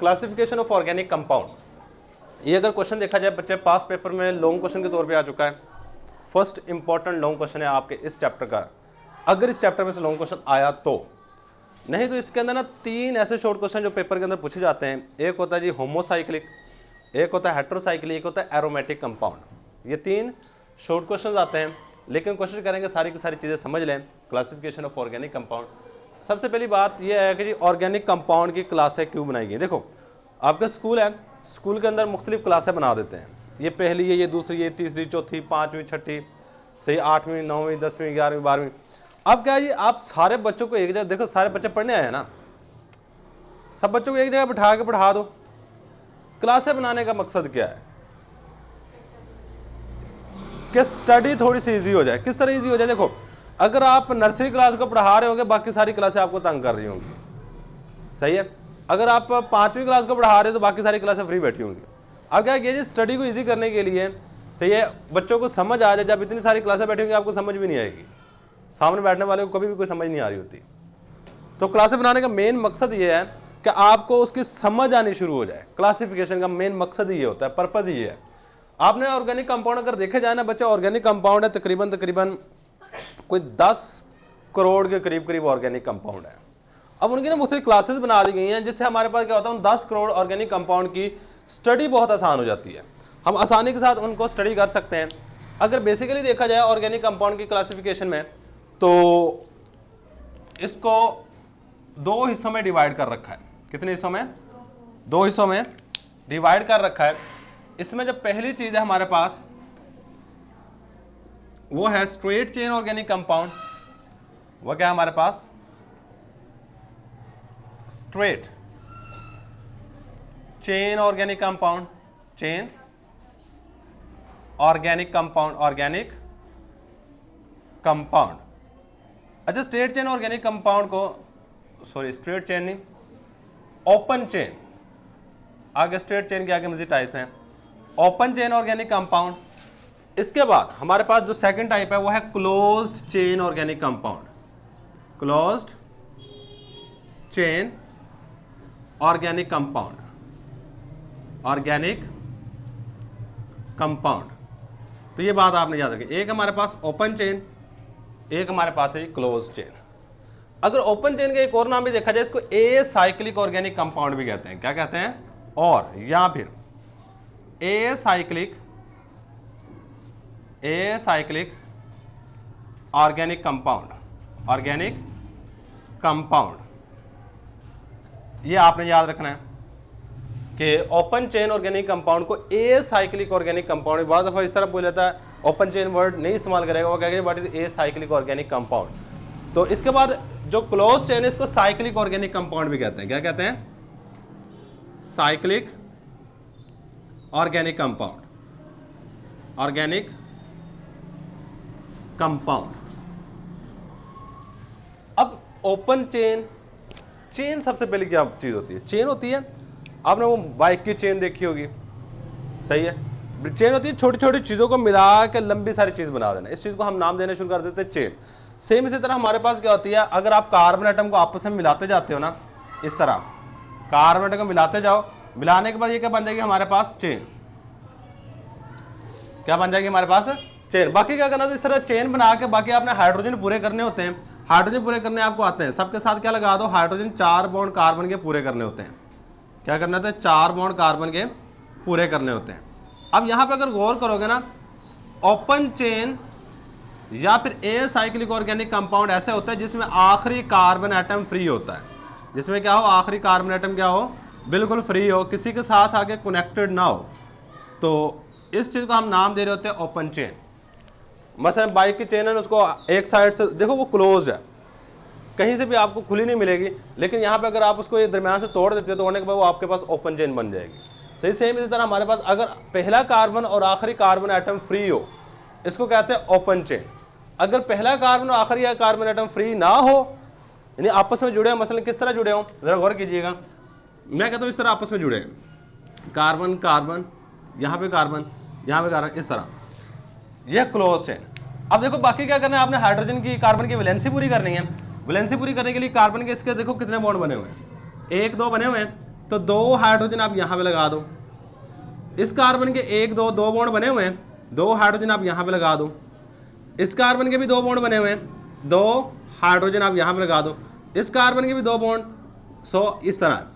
Classification of organic compound. ये अगर question देखा जाए बच्चे पास पेपर में लॉन्ग क्वेश्चन के तौर पे आ चुका है। फर्स्ट इंपॉर्टेंट लॉन्ग क्वेश्चन है आपके इस चैप्टर का, अगर इस चैप्टर में से लॉन्ग क्वेश्चन आया तो, नहीं तो इसके अंदर ना 3 ऐसे शॉर्ट क्वेश्चन जो पेपर के अंदर पूछे जाते हैं। एक होता है जी होमोसाइक्लिक, एक होता है हेट्रोसाइक्लिक, एक होता है एरोमेटिक कंपाउंड। ये 3 शॉर्ट क्वेश्चन आते हैं, लेकिन कोशिश करेंगे सारी की सारी चीज़ें समझ लें। क्लासिफिकेशन ऑफ ऑर्गेनिक कंपाउंड, सबसे पहली बात यह है कि जी ऑर्गेनिक कंपाउंड की क्लासें क्यों बनाई गई। देखो आपका स्कूल है, स्कूल के अंदर मुख्तलिफ क्लासें बना देते हैं। ये पहली है, ये दूसरी, ये तीसरी, चौथी, 5वीं, 6ठी, सही 8वीं, 9वीं, 10वीं, 11वीं, 12वीं। अब क्या है जी, आप सारे बच्चों को एक जगह, देखो सारे बच्चे पढ़ने आए हैं ना, सब बच्चों को एक जगह बिठा के पढ़ा दो। क्लासें बनाने का मकसद क्या है कि स्टडी थोड़ी सी इजी हो जाए। किस तरह इजी हो जाए, देखो अगर आप नर्सरी क्लास को पढ़ा रहे होंगे, बाकी सारी क्लासें आपको तंग कर रही होंगी, सही है। अगर आप 5वीं क्लास को पढ़ा रहे हो तो बाकी सारी क्लासें फ्री बैठी होंगी। अब क्या किया जी, स्टडी को इजी करने के लिए, सही है, बच्चों को समझ आ जाए। जब इतनी सारी क्लासें बैठी होंगी आपको समझ भी नहीं आएगी, सामने बैठने वाले को कभी भी कोई समझ नहीं आ रही होती। तो क्लासें बनाने का मेन मकसद ये है कि आपको उसकी समझ आनी शुरू हो जाए। क्लासिफिकेशन का मेन मकसद ये होता है, पर्पज़ ये है। आपने ऑर्गेनिक कंपाउंड अगर देखे जाए ना बच्चे, ऑर्गेनिक कंपाउंड है तकरीबन कोई 10 करोड़ के करीब ऑर्गेनिक कंपाउंड है। अब उनकी ना मुख्तलिफ क्लासेस बना दी गई हैं, जिससे हमारे पास क्या होता है, 10 करोड़ ऑर्गेनिक कंपाउंड की स्टडी बहुत आसान हो जाती है। हम आसानी के साथ उनको स्टडी कर सकते हैं। अगर बेसिकली देखा जाए ऑर्गेनिक कंपाउंड की क्लासिफिकेशन में, तो इसको 2 हिस्सों में डिवाइड कर रखा है। कितने हिस्सों में? 2 हिस्सों में डिवाइड कर रखा है। इसमें जो पहली चीज़ है हमारे पास वो है स्ट्रेट चेन ऑर्गेनिक कंपाउंड। वो क्या है हमारे पास? Straight chain organic compound, chain organic compound. अच्छा, स्ट्रेट चेन ऑर्गेनिक कंपाउंड को, सॉरी स्ट्रेट चेन नहीं, ओपन चेन, आगे स्ट्रेट चेन के आगे मजीद टाइप्स हैं। Open chain organic compound. इसके बाद हमारे पास जो सेकंड टाइप है वो है closed chain organic compound. Closed chain organic compound, तो ये बात आपने याद रखी। एक हमारे पास ओपन चेन, एक हमारे पास है क्लोज्ड चेन। अगर ओपन चेन का एक और नाम भी देखा जाए, इसको ए साइक्लिक ऑर्गेनिक कंपाउंड भी कहते हैं। क्या कहते हैं? और या फिर ए साइक्लिक ऑर्गेनिक कंपाउंड। ये आपने याद रखना है कि ओपन चेन ऑर्गेनिक कंपाउंड को ए साइक्लिक ऑर्गेनिक कंपाउंड, बहुत दफ़ा इस तरह बोल जाता है, ओपन चेन वर्ड नहीं इस्तेमाल करेगा, वो कहेगा what is a cyclic organic compound. तो इसके बाद जो क्लोज चेन है इसको साइक्लिक ऑर्गेनिक कंपाउंड भी कहते हैं। क्या कहते हैं? Cyclic organic compound. अब ओपन चेन सबसे पहले क्या चीज होती है? चेन होती है, आपने वो बाइक की चेन देखी होगी, सही है। चेन होती है छोटी छोटी चीज़ों को मिला के लंबी सारी चीज़ बना देना, इस चीज़ को हम नाम देना शुरू कर देते हैं चेन। सेम इसी तरह हमारे पास क्या होती है, अगर आप कार्बन एटम को आपस में मिलाते जाते हो ना, इस तरह कार्बन एटम को मिलाते जाओ, मिलाने के बाद ये क्या बन जाएगी हमारे पास? चेन। क्या बन जाएगी हमारे पास? चेन। बाकी क्या करना था, इस तरह चेन बना के बाकी आपने हाइड्रोजन पूरे करने होते हैं। हाइड्रोजन पूरे करने आपको आते हैं, सबके साथ क्या लगा दो, हाइड्रोजन 4 बॉन्ड कार्बन के पूरे करने होते हैं। क्या करना था? 4 बॉन्ड कार्बन के पूरे करने होते हैं। अब यहाँ पे अगर गौर करोगे ना, ओपन चेन या फिर ए साइक्लिक ऑर्गेनिक कंपाउंड ऐसे होता है जिसमें आखिरी कार्बन एटम फ्री होता है। जिसमें क्या हो, आखिरी कार्बन एटम क्या हो, बिल्कुल फ्री हो, किसी के साथ आगे कनेक्टेड ना हो। तो इस चीज़ को हम नाम दे रहे होते हैं ओपन चेन। मसलन बाइक की चेन है, उसको एक साइड से देखो वो क्लोज है, कहीं से भी आपको खुली नहीं मिलेगी, लेकिन यहाँ पे अगर आप उसको ये दरमियान से तोड़ देते हो तो तोड़ने के बाद वो आपके पास ओपन चेन बन जाएगी। सही सेम इसी तरह हमारे पास अगर पहला कार्बन और आखिरी कार्बन एटम फ्री हो, इसको कहते हैं ओपन चेन। अगर पहला कार्बन और आखिरी कार्बन एटम फ्री ना हो, यानी आपस में जुड़े हो, मसलन किस तरह जुड़े हो ज़रा गौर कीजिएगा। मैं कहता हूँ इस तरह आपस में जुड़े हैं, कार्बन कार्बन, यहाँ पे कार्बन, यहाँ पे कार्बन, इस तरह, यह क्लोज चेन। अब देखो बाकी क्या करना है, आपने हाइड्रोजन की कार्बन की वैलेंसी पूरी करनी है। वैलेंसी पूरी करने के लिए कार्बन के इसके देखो कितने बॉन्ड बने हुए हैं, 1 2 बने हुए हैं। तो 2 हाइड्रोजन आप यहां पे लगा दो। इस कार्बन के 1 2 2 बॉन्ड बने हुए हैं, 2 हाइड्रोजन आप यहां पे लगा दो। इस कार्बन के भी 2 बॉन्ड बने हुए हैं, 2 हाइड्रोजन आप यहां पे लगा दो। इस कार्बन के भी 2 बॉन्ड। सो इस तरह,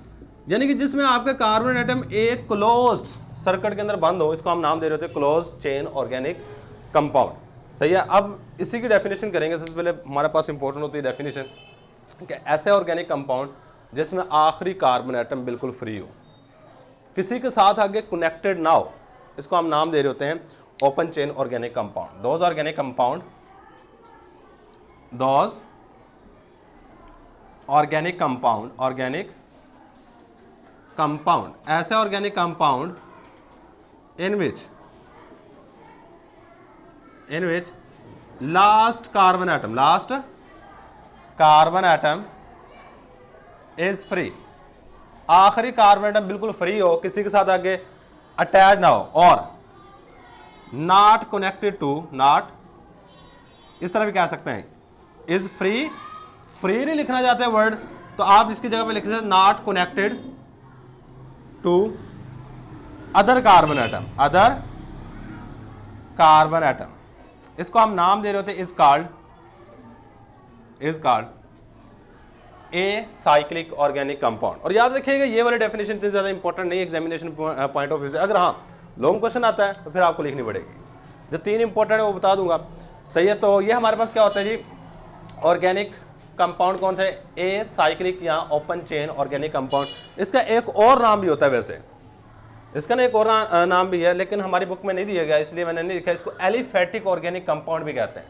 यानी कि जिसमें आपका कार्बन एटम एक क्लोज्ड सर्किट के अंदर बंद हो, इसको हम नाम दे रहे होते हैं क्लोज्ड चेन ऑर्गेनिक कंपाउंड। सही है। अब इसी की डेफिनेशन करेंगे। सबसे पहले हमारे पास इंपॉर्टेंट होती है डेफिनेशन कि ऐसे ऑर्गेनिक कंपाउंड जिसमें आखिरी कार्बन एटम बिल्कुल फ्री हो, किसी के साथ आगे कनेक्टेड ना हो, इसको हम नाम दे रहे होते हैं open chain organic compound. Those organic compound, those organic compound, organic compound, ऐसे organic compound in which last carbon atom is free, आखिरी कार्बन एटम बिल्कुल फ्री हो, किसी के साथ आगे अटैच ना हो, और नॉट कनेक्टेड टू, नॉट इस तरह भी कह सकते हैं, इज फ्री, फ्री नहीं लिखना चाहते वर्ड तो आप इसकी जगह पे लिख सकते हैं not connected to other carbon atom, other carbon atom. इसको हम नाम दे रहे होते हैं is called a cyclic organic compound. और याद रखिएगा ये वाली डेफिनेशन इतनी ज्यादा इंपॉर्टेंट नहीं एग्जामिनेशन पॉइंट ऑफ व्यू से। अगर हाँ लॉन्ग क्वेश्चन आता है तो फिर आपको लिखनी पड़ेगी। जो 3 इंपॉर्टेंट है वो बता दूंगा। सही है। तो ये हमारे पास क्या होता है जी, ऑर्गेनिक कंपाउंड कौन सा है, ए साइक्लिक या ओपन चेन ऑर्गेनिक कंपाउंड। इसका एक और नाम भी होता है, वैसे इसका ना एक और नाम भी है, लेकिन हमारी बुक में नहीं दिया गया इसलिए मैंने नहीं लिखा। इसको एलिफैटिक ऑर्गेनिक कंपाउंड भी कहते हैं।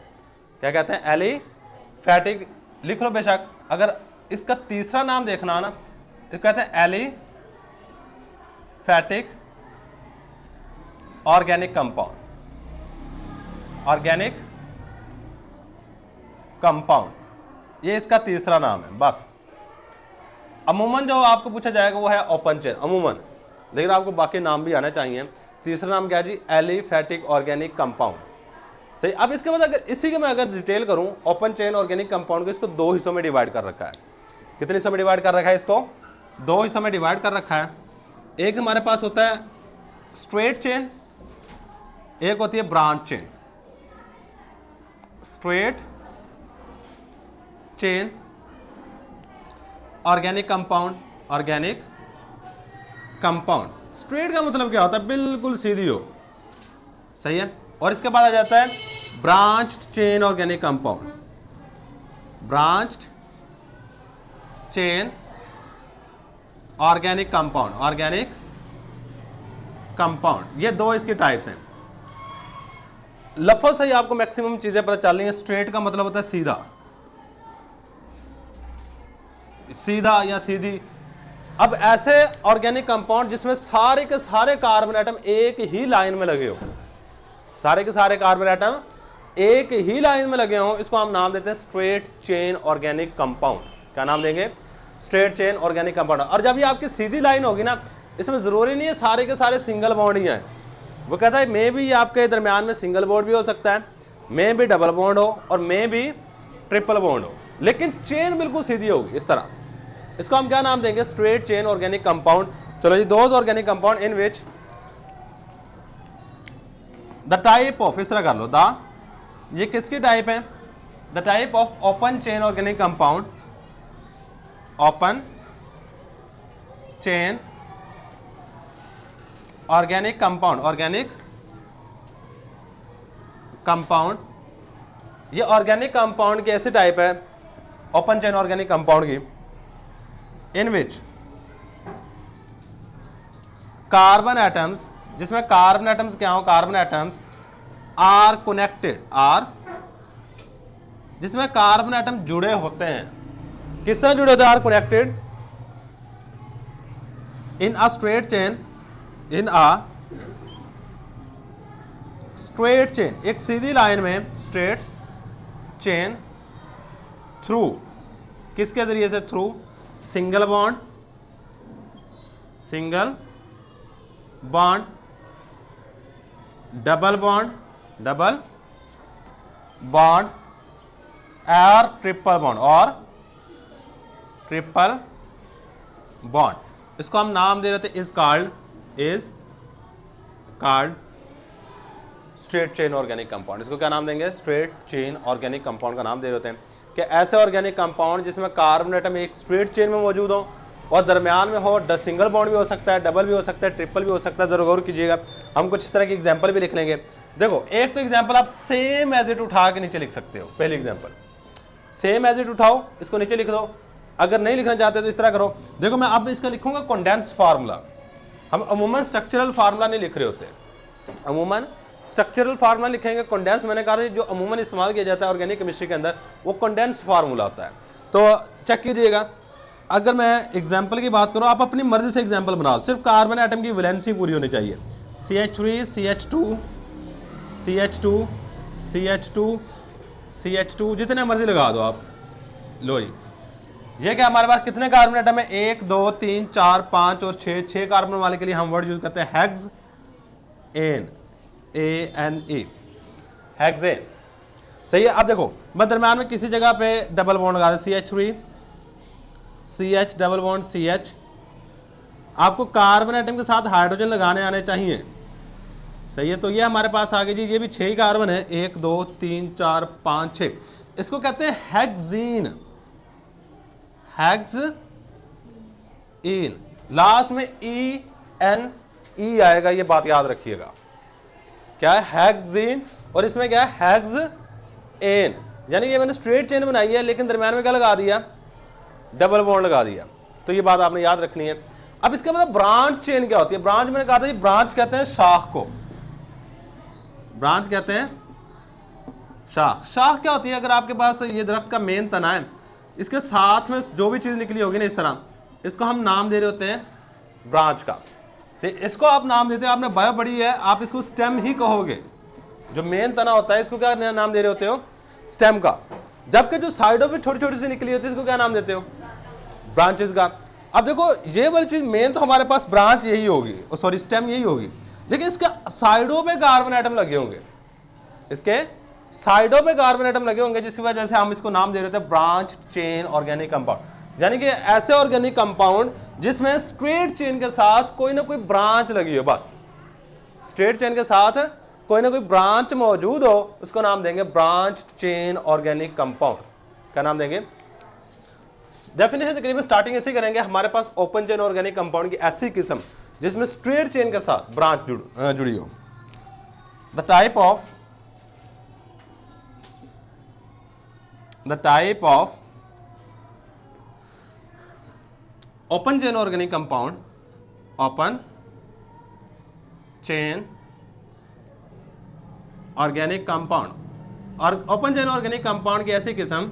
क्या कहते हैं, एलिफैटिक, लिख लो बेशक। अगर इसका तीसरा नाम देखना है ना तो कहते हैं aliphatic organic compound, organic compound, ये इसका तीसरा नाम है। बस अमूमन जो आपको पूछा जाएगा वो है ओपन चेन, अमूमन, लेकिन आपको बाकी नाम भी आना चाहिए। तीसरा नाम क्या है जी, एलिफैटिक ऑर्गेनिक कंपाउंड। सही। अब इसके बाद अगर इसी के मैं अगर डिटेल करूं, ओपन चेन ऑर्गेनिक कंपाउंड को इसको 2 हिस्सों में डिवाइड कर रखा है। कितने हिस्सों में डिवाइड कर रखा है, इसको 2 हिस्सों में डिवाइड कर रखा है। एक हमारे पास होता है स्ट्रेट चेन, एक होती है branch chain. Straight chain organic compound, organic compound. Straight का मतलब क्या होता है, बिल्कुल सीधी हो। सही है। और इसके बाद आ जाता है branched chain organic compound, branched chain organic compound, organic compound. ये 2 इसके टाइप्स हैं। लफ्ज़ से ही आपको मैक्सिमम चीजें पता चल रही हैं। स्ट्रेट का मतलब होता है सीधा, सीधा या सीधी। अब ऐसे ऑर्गेनिक कंपाउंड जिसमें सारे के सारे कार्बन एटम एक ही लाइन में लगे हो, सारे के सारे कार्बन एटम एक ही लाइन में लगे हो, इसको हम नाम देते हैं स्ट्रेट चेन ऑर्गेनिक कंपाउंड। क्या नाम देंगे, स्ट्रेट चेन ऑर्गेनिक कंपाउंड। और जब ये आपकी सीधी लाइन होगी ना, इसमें जरूरी नहीं है सारे के सारे सिंगल बॉन्ड ही हैं। वो कहता है मे भी आपके दरमियान में सिंगल बॉन्ड भी हो सकता है, मे भी डबल बॉन्ड हो, और मे भी ट्रिपल बॉन्ड हो, लेकिन चेन बिल्कुल सीधी होगी इस तरह। इसको हम क्या नाम देंगे, स्ट्रेट चेन ऑर्गेनिक कंपाउंड। चलो जी, those organic compound in which the type of, इस तरह कर लो, द, ये किसकी टाइप है, the type of open chain organic compound, open chain organic compound, organic compound. ये ऑर्गेनिक कंपाउंड की ऐसी टाइप है ओपन चेन ऑर्गेनिक कंपाउंड की, इन विच कार्बन एटम्स, जिसमें कार्बन एटम्स क्या हो, carbon atoms are connected, are, जिसमें कार्बन एटम जुड़े होते हैं। किस तरह जुड़े होते हैं, are connected in a straight chain, in a straight chain, एक सीधी लाइन में, स्ट्रेट चेन, थ्रू, किसके जरिए से, through single bond, single bond, double bond, double bond, और ट्रिपल बॉन्ड, और ट्रिपल बॉन्ड। इसको हम नाम दे रहे थे is called straight chain organic compound. इसको क्या नाम देंगे? स्ट्रेट चेन ऑर्गेनिक कंपाउंड का नाम दे देते हैं कि ऐसे ऑर्गेनिक कंपाउंड जिसमें कार्बन एटम एक स्ट्रेट चेन में मौजूद हो और दरमियान में हो, सिंगल बॉन्ड भी हो सकता है, डबल भी हो सकता है, ट्रिपल भी हो सकता है। जरूर गौर कीजिएगा, हम कुछ इस तरह की एग्जांपल भी लिख लेंगे। देखो, एक तो एग्जांपल आप सेम एज इट उठा के नीचे लिख सकते हो। पहली एग्जांपल सेम एज इट उठाओ, इसको नीचे लिख दो। अगर नहीं लिखना चाहते तो इस तरह करो। देखो, मैं अब इसका लिखूंगा कंडेंस फार्मूला। हम अमूमन स्ट्रक्चरल फार्मूला नहीं लिख रहे होते, अमूमन स्ट्रक्चरल फार्मूला लिखेंगे। कंडेंस मैंने कहा था जो अमूमन इस्तेमाल किया जाता है ऑर्गेनिक केमिस्ट्री के अंदर, वो कंडेंस फार्मूला होता है। तो चेक कीजिएगा, अगर मैं एग्जाम्पल की बात करूँ, आप अपनी मर्जी से एग्जाम्पल बनाओ, सिर्फ कार्बन एटम की वैलेंसी पूरी होनी चाहिए। CH3 CH2 CH2 CH2 CH2 जितने मर्जी लगा दो आप। लो जी, ये क्या हमारे पास कितने कार्बन एटम है? 1 2 3 4 5 और 6 कार्बन वाले के लिए हम वर्ड यूज करते हैं हेक्सेन, ANE, हेक्सेन। सही है। अब देखो, मैं दरम्यान में किसी जगह पे डबल बॉन्ड लगा दूं, CH3 CH double bond CH। आपको कार्बन एटम के साथ हाइड्रोजन लगाने आने चाहिए। सही है। तो ये हमारे पास आ गए जी, ये भी 6 कार्बन है, 1 2 3 4 5 6। इसको कहते हैं हेक्सीन, हेक्सीन। लास्ट में ENE आएगा, ये बात याद रखिएगा। क्या है? हेक्सीन। और इसमें क्या है? हेक्सेन। यानी कि मैंने स्ट्रेट चेन बनाई है, लेकिन दरम्यान में क्या लगा दिया? डबल बॉन्ड लगा दिया। तो ये बात आपने याद रखनी है। अब इसके बाद ब्रांच चेन क्या होती है? ब्रांच मैंने कहा था जी, ब्रांच कहते हैं शाख को, ब्रांच कहते हैं शाख। शाख क्या होती है? अगर आपके पास ये दरख्त का मेन तना है, इसके साथ में जो भी चीज निकली होगी ना इस तरह, इसको हम नाम दे रहे होते हैं ब्रांच का। इसको आप नाम देते हैं, आपने बायो पढ़ी है, आप इसको स्टेम ही कहोगे। जो मेन तना होता है इसको क्या नाम दे रहे होते हो? स्टेम का। जबकि जो साइडों पे छोटी छोटी सी निकली होती है इसको क्या नाम देते हो? ब्रांचेस का। अब देखो, ये वाली चीज मेन तो हमारे पास ब्रांच यही होगी, सॉरी स्टेम यही होगी, लेकिन इसके साइडों पे कार्बन एटम लगे होंगे, इसके साइडों पे कार्बन एटम लगे होंगे, जिसकी वजह से हम इसको नाम दे रहे थे ब्रांच चेन ऑर्गेनिक कंपाउंड। यानी कि ऐसे ऑर्गेनिक कंपाउंड जिसमें स्ट्रेट चेन के साथ कोई ना कोई ब्रांच लगी हो, बस स्ट्रेट चेन के साथ कोई ना कोई ब्रांच मौजूद हो, उसको नाम देंगे ब्रांच चेन ऑर्गेनिक कंपाउंड। क्या नाम देंगे? डेफिनेशन तकरीबन स्टार्टिंग ऐसे करेंगे। हमारे पास ओपन चेन ऑर्गेनिक कंपाउंड की ऐसी किस्म जिसमें स्ट्रेट चेन के साथ ब्रांच जुड़ी हो। The type of open chain organic compound, open chain organic compound, और ओपन चेन ऑर्गेनिक कंपाउंड की ऐसी किस्म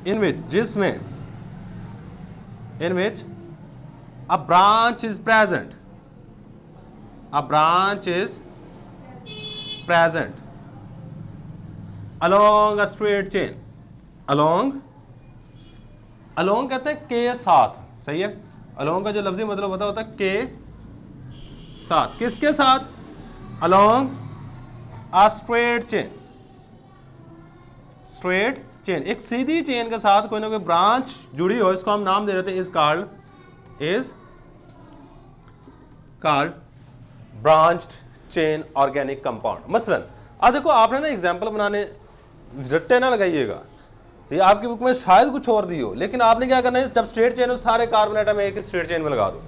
इन विच a branch is present, a branch is present along a straight chain, along कहते हैं के साथ। सही है। along का जो लफ्जी मतलब होता है के साथ। किसके साथ? along a straight chain, straight chain, एक सीधी चेन के साथ कोई ना कोई ब्रांच जुड़ी हो, इसको हम नाम दे रहे थे is called branched chain organic compound. मसलन अब देखो, आपने ना एग्जांपल बनाने रट्टे ना लगाइएगा, सही। आपकी बुक में शायद कुछ और दी हो, लेकिन आपने क्या करना है, जब स्ट्रेट चेन हो सारे कार्बन एटम एक स्ट्रेट चेन में लगा दो।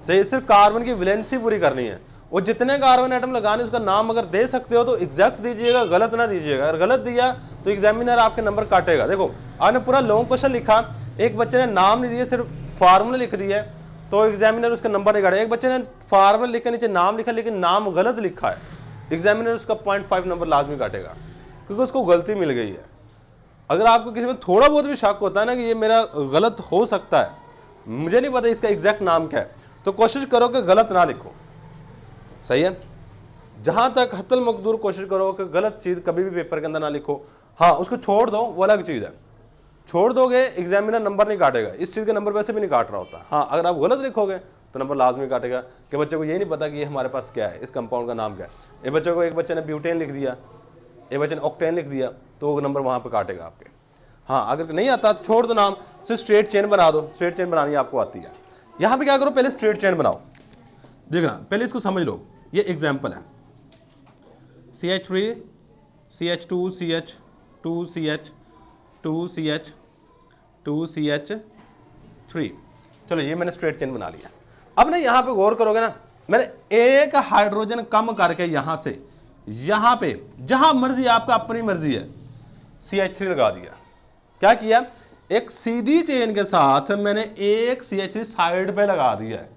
सही। सिर्फ कार्बन की वैलेंसी पूरी करनी है, और जितने कार्बन एटम लगाने उसका नाम अगर दे सकते हो तो एग्जैक्ट दीजिएगा, गलत ना दीजिएगा। अगर गलत दिया तो एग्जामिनर आपके नंबर काटेगा। देखो, आपने पूरा लॉन्ग क्वेश्चन लिखा, एक बच्चे ने नाम नहीं दिया, सिर्फ फार्मूला लिख दिया है, तो एग्जामिनर उसका नंबर नहीं काटेगा। एक बच्चे ने फार्मूला लिख के नीचे नाम लिखा, लेकिन नाम गलत लिखा है, एग्जामिनर उसका 0.5 नंबर लाजमी काटेगा, क्योंकि उसको गलती मिल गई है। अगर आपको किसी में थोड़ा बहुत भी शक होता है ना कि ये मेरा गलत हो सकता है, मुझे नहीं पता इसका एग्जैक्ट नाम क्या है, तो कोशिश करो कि गलत ना लिखो। सही है। जहां तक हत्तल मकदूर कोशिश करो कि गलत चीज कभी भी पेपर के अंदर ना लिखो। हाँ, उसको छोड़ दो, वो अलग चीज है। छोड़ दोगे एग्जामिनर नंबर नहीं काटेगा, इस चीज के नंबर वैसे भी नहीं काट रहा होता। हाँ, अगर आप गलत लिखोगे तो नंबर लाजमी काटेगा कि बच्चे को ये नहीं पता कि ये हमारे पास क्या है, इस कंपाउंड का नाम क्या है। एक बच्चे ने ब्यूटेन लिख दिया, एक बच्चे ने ऑक्टेन लिख दिया, तो वो नंबर वहां पर काटेगा आपके। हाँ, अगर नहीं आता तो छोड़ दो नाम, सिर्फ स्ट्रेट चेन बना दो, स्ट्रेट चेन बनानी आपको आती है। यहां पे क्या करो, पहले स्ट्रेट चेन बनाओ। देखना पहले इसको समझ लो, ये एग्जाम्पल है CH3 CH2 CH2 CH2 CH2 CH3। चलो ये मैंने स्ट्रेट चेन बना लिया। अब ना यहाँ पे गौर करोगे ना, मैंने एक हाइड्रोजन कम करके यहाँ से यहाँ पे जहाँ मर्जी, आपका अपनी मर्जी है, CH3 लगा दिया। क्या किया, एक सीधी चेन के साथ मैंने एक CH3 साइड पे लगा दिया है।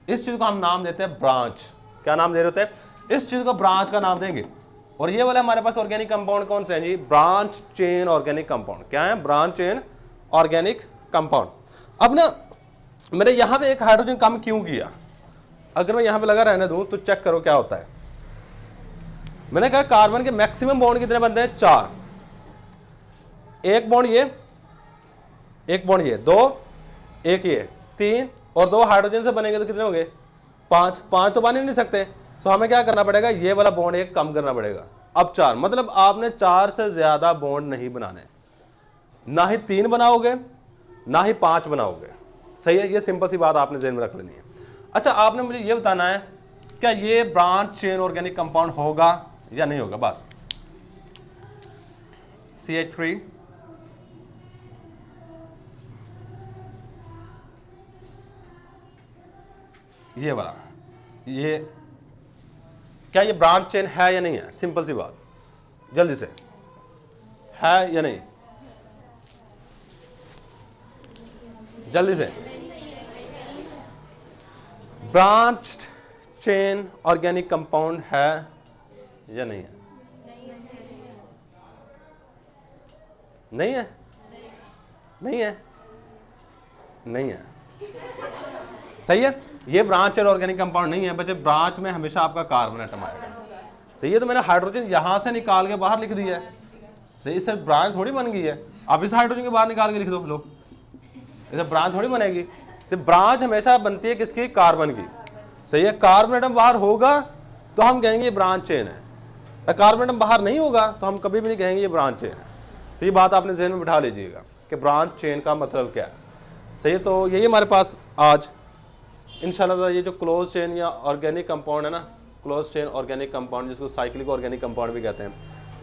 इस चीज को हम नाम देते हैं ब्रांच। क्या नाम दे रहे होते हैं, इस चीज को ब्रांच का नाम देंगे। और ये वाला हमारे पास ऑर्गेनिक कंपाउंड कौन से हैं जी, ब्रांच चेन ऑर्गेनिक कंपाउंड। क्या है, ब्रांच चेन ऑर्गेनिक कंपाउंड। अब ना मैंने यहाँ पे एक हाइड्रोजन कम क्यों किया, अगर मैं यहाँ पे लगा रहने दूं तो चेक करो क्या होता है। मैंने कहा कार्बन के मैक्सिमम बॉन्ड कितने बनते हैं, 4। एक बॉन्ड ये, एक बॉन्ड ये, 2, एक ये, 3 और 2 हाइड्रोजन से बनेंगे तो कितने होंगे, 5। 5 तो बन ही नहीं सकते, तो हमें क्या करना पड़ेगा, ये वाला बॉन्ड एक कम करना पड़ेगा। अब 4, मतलब आपने 4 से ज्यादा बॉन्ड नहीं बनाने, ना ही 3 बनाओगे ना ही 5 बनाओगे। सही है, ये सिंपल सी बात आपने ज़हन में रख लेनी है। अच्छा, आपने मुझे ये बताना है क्या ये ब्रांच चेन ऑर्गेनिक कंपाउंड होगा या नहीं होगा, बस। CH3 ये वाला, ये क्या ये ब्रांच चेन है या नहीं है, सिंपल सी बात, जल्दी से, है या नहीं, जल्दी से। ब्रांच चेन ऑर्गेनिक कंपाउंड है या नहीं है, नहीं है, नहीं है, नहीं है। सही है, ये ब्रांच चेन ऑर्गेनिक कंपाउंड नहीं है बच्चे। ब्रांच में हमेशा आपका कार्बन एटम आएगा। सही है, तो मैंने हाइड्रोजन यहां से निकाल के बाहर लिख दिया है। सही, से ब्रांच थोड़ी बन गई है। अब इस हाइड्रोजन के बाहर निकाल के लिख दो, लो, इसे ब्रांच थोड़ी बनेगी। तो ब्रांच हमेशा बनती है किसकी, कार्बन की। सही है, कार्बन एटम बाहर होगा तो हम कहेंगे ये ब्रांच चेन है, कार्बन एटम बाहर नहीं होगा तो हम कभी भी नहीं कहेंगे ये ब्रांच चेन है। तो ये बात आपने जहन में बिठा लीजिएगा कि ब्रांच चेन का मतलब क्या है। सही है, तो यही हमारे पास आज इंशाल्लाह ये जो क्लोज चेन या ऑर्गेनिक कंपाउंड है ना, क्लोज चेन ऑर्गेनिक कंपाउंड जिसको साइक्लिक ऑर्गेनिक कंपाउंड भी कहते हैं,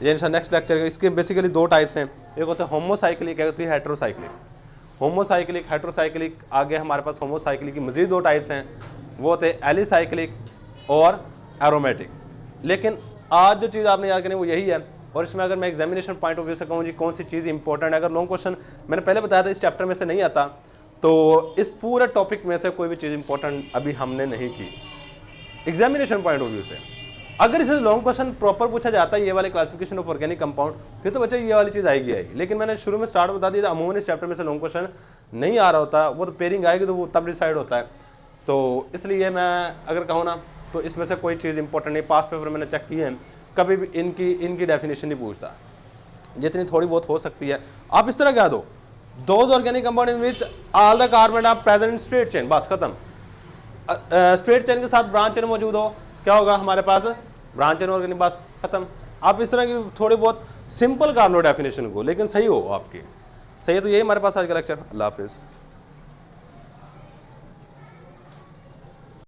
ये इंशाल्लाह नेक्स्ट लेक्चर का। इसके बेसिकली 2 टाइप्स हैं, एक होता है होमोसाइक्लिक, एक होती है हेट्रोसाइक्लिक। होमोसाइक्लिक, हेट्रोसाइक्लिक, आगे हमारे पास होमोसाइक्लिक की मज़ीद 2 टाइप्स हैं, वो होते हैं एलिसाइक्लिक और एरोमेटिक। लेकिन आज जो चीज़ आपने याद करनी वो यही है। और इसमें अगर मैं एग्जामिनेशन पॉइंट ऑफ व्यू से कहूँ जी कौन सी चीज़ इंपॉर्टेंट है, अगर लॉन्ग क्वेश्चन मैंने पहले बताया था इस चैप्टर में से नहीं आता, तो इस पूरे टॉपिक में से कोई भी चीज़ इंपॉर्टेंट अभी हमने नहीं की एग्जामिनेशन पॉइंट ऑफ व्यू से। अगर इसमें लॉन्ग क्वेश्चन प्रॉपर पूछा जाता है ये वाले क्लासिफिकेशन ऑफ ऑर्गेनिक कंपाउंड, फिर तो बच्चे ये वाली चीज़ आएगी। लेकिन मैंने शुरू में स्टार्ट बता दिया था, अमूमन इस चैप्टर में से लॉन्ग क्वेश्चन नहीं आ रहा होता, वो तो पेयरिंग आएगी तो वो तब डिसाइड होता है। तो इसलिए मैं अगर कहूँ ना तो इसमें से कोई चीज़ इंपॉर्टेंट नहीं। पास पेपर मैंने चेक किए हैं, कभी भी इनकी डेफिनेशन नहीं पूछता, जितनी थोड़ी बहुत हो सकती है आप इस तरह कह दो, those organic compound in which all the carbon are present in straight chain, बस खत्म। स्ट्रेट चेन के साथ ब्रांच चेन मौजूद हो, क्या होगा हमारे पास, ब्रांच चेन ऑर्गेनिक, बस खत्म। आप इस तरह की थोड़ी बहुत सिंपल कर लो डेफिनेशन को, लेकिन सही हो आपकी। सही है, तो यही हमारे पास आज का लेक्चर। अल्लाह हाफिज़।